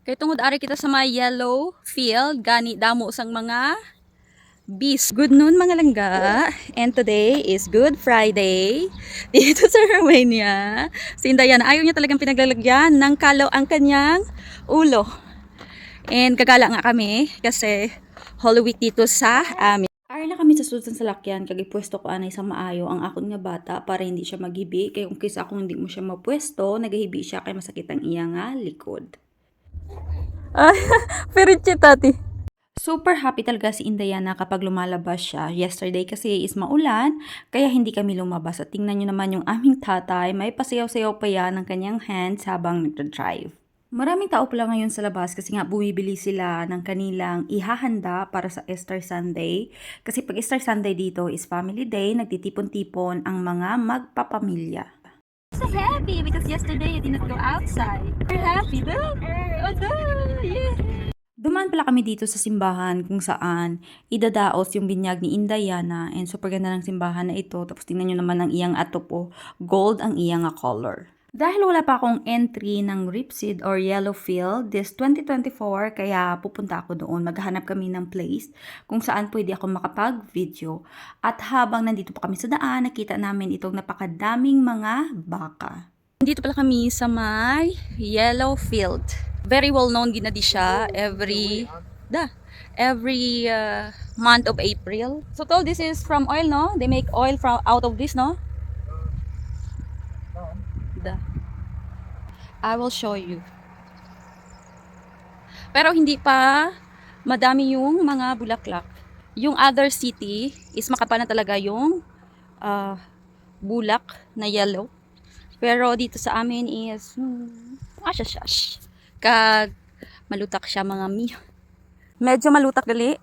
Kay tungod ari kita sa may yellow field, gani damo sang mga bees. Good noon mga langga. And today is Good Friday. Dito sa Romania. Si Indayan, ayaw niya talagang pinaglalagyan ng kalaw ang kanyang ulo. And gagala nga kami kasi Holy Week dito sa amin. Ari na kami sa susan sa lakyan, kag ipwesto ko anay sa maayo ang akon nga bata para hindi siya maghibi. Kay kung kisa akong hindi mo siya mapwesto, nagahibi siya kay masakit ang iya nga likod. Ay, Peritche tati. Super happy talaga si Indayana kapag lumalabas siya. Yesterday kasi is maulan, kaya hindi kami lumabas. At tingnan nyo naman yung aming tatay, may pasayaw-sayaw pa yan ng kanyang hands habang nagdadrive. Maraming tao pala ngayon sa labas kasi nga bumibili sila ng kanilang ihahanda para sa Easter Sunday. Kasi pag Easter Sunday dito is family day, nagtitipon-tipon ang mga magpapamilya. So happy because yesterday you did not go outside. We're happy, though. Oh, yeah. Dumaan pala kami dito sa simbahan kung saan idadaos yung binyag ni Indayana and super ganda ng simbahan na ito. Tapos tingnan nyo naman ang iyang atopo, gold ang iyang color. Dahil wala pa akong entry ng Ripseed or Yellow Field this 2024, kaya pupunta ako doon. Maghahanap kami ng place kung saan pwede ako makapag-video. At habang nandito pa kami sa daan, nakita namin itong napakadaming mga baka. Nandito pala kami sa may Yellow Field. Very well known gina di siya every month of April. So tol, this is from oil, no? They make oil from out of this, no? I will show you. Pero hindi pa madami yung mga bulaklak. Yung other city is makapal na talaga yung bulak na yellow. Pero dito sa amin is ashash. Kag malutak siya mga mi. Medyo malutak gali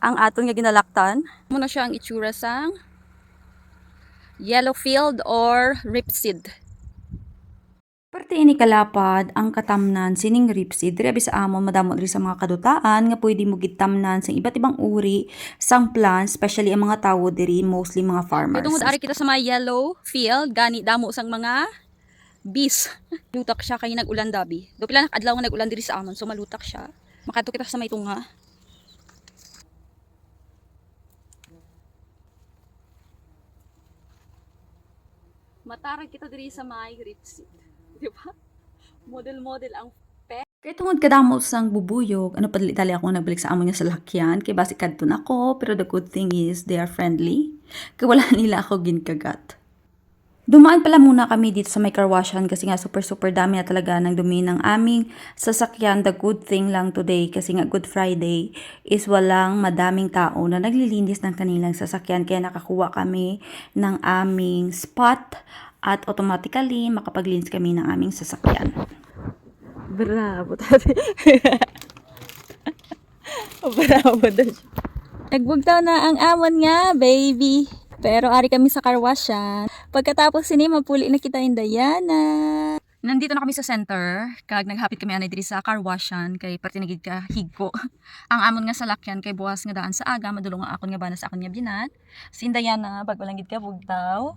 ang aton nga ginalaktan. Muna siya ang itsura sang yellow field or ripseed. Parte ini kalapad ang katamnan sining ripseed diri sa amon madamo diri sa mga kadutaan nga pwede mo gitamnan sa iba't ibang uri sang plants, especially ang mga tawo diri, mostly mga farmers. Kay tungod ari kita sa mga yellow field, gani damo sang mga bees. Lutak siya kay nag-ulan dabi. Do pila adlaw nga nag-ulan diri sa amon, so malutak siya. Makadto kita sa may tunga. Matarag kita diri sa may ripseed. Di ba? Model ang pet. Kaya tungod kadamo sang bubuyog, ano padali-tali ako nagbalik sa amo niya sa lakyan, kay basi kadton ako, pero the good thing is they are friendly. Kaya wala nila ako ginkagat. Dumaan pala muna kami dito sa may karwasyan kasi nga super dami na talaga ng dumi ng aming sasakyan. The good thing lang today kasi nga Good Friday is walang madaming tao na naglilinis ng kanilang sasakyan, kaya nakakuha kami ng aming spot at automatically makapaglinis kami ng aming sasakyan. Bravo, tati. Bravo daw. Nagbugtaw na ang amon nga, baby. Pero ari kami sa karwasyan. Pagkatapos sini, mapuli na kita Indayana. Nandito na kami sa center. Kag naghapit kami anay diri sa karwasyan kay partinagid ka higko. Ang amon nga salakyan kay buwas nga daan sa aga, madulong nga akon nga bana sa akon nga binat. Si Indayana, bag walang gid ka bugtaw.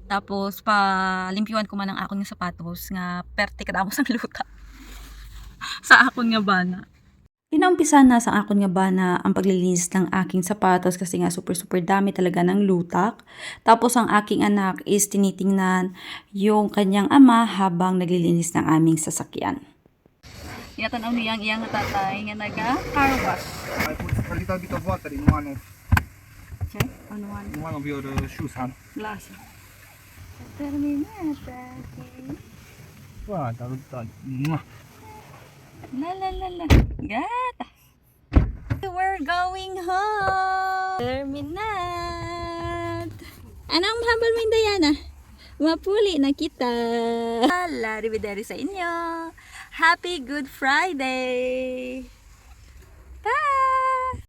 Tapos palimpyuan ko man ang akon nga sapatos nga perte kadamo sang luta sa akon nga bana. Inaumpisa na sa akon nga bana ang paglilinis ng aking sapatos kasi nga super dami talaga ng lutak. Tapos ang aking anak is tinitingnan yung kanyang ama habang naglilinis ng aming sasakyan. Tiyatanaw niya ang iyang tatay nga naga-car wash. I put a little bit of water in one of your shoes, huh? Glass. Terminata. Wow, tarutan. La. Gata. We're going home. Terminat. Anong mahambal mo, Indayana? Mapuli na kita. Arrivederci sa inyo. Happy Good Friday. Bye.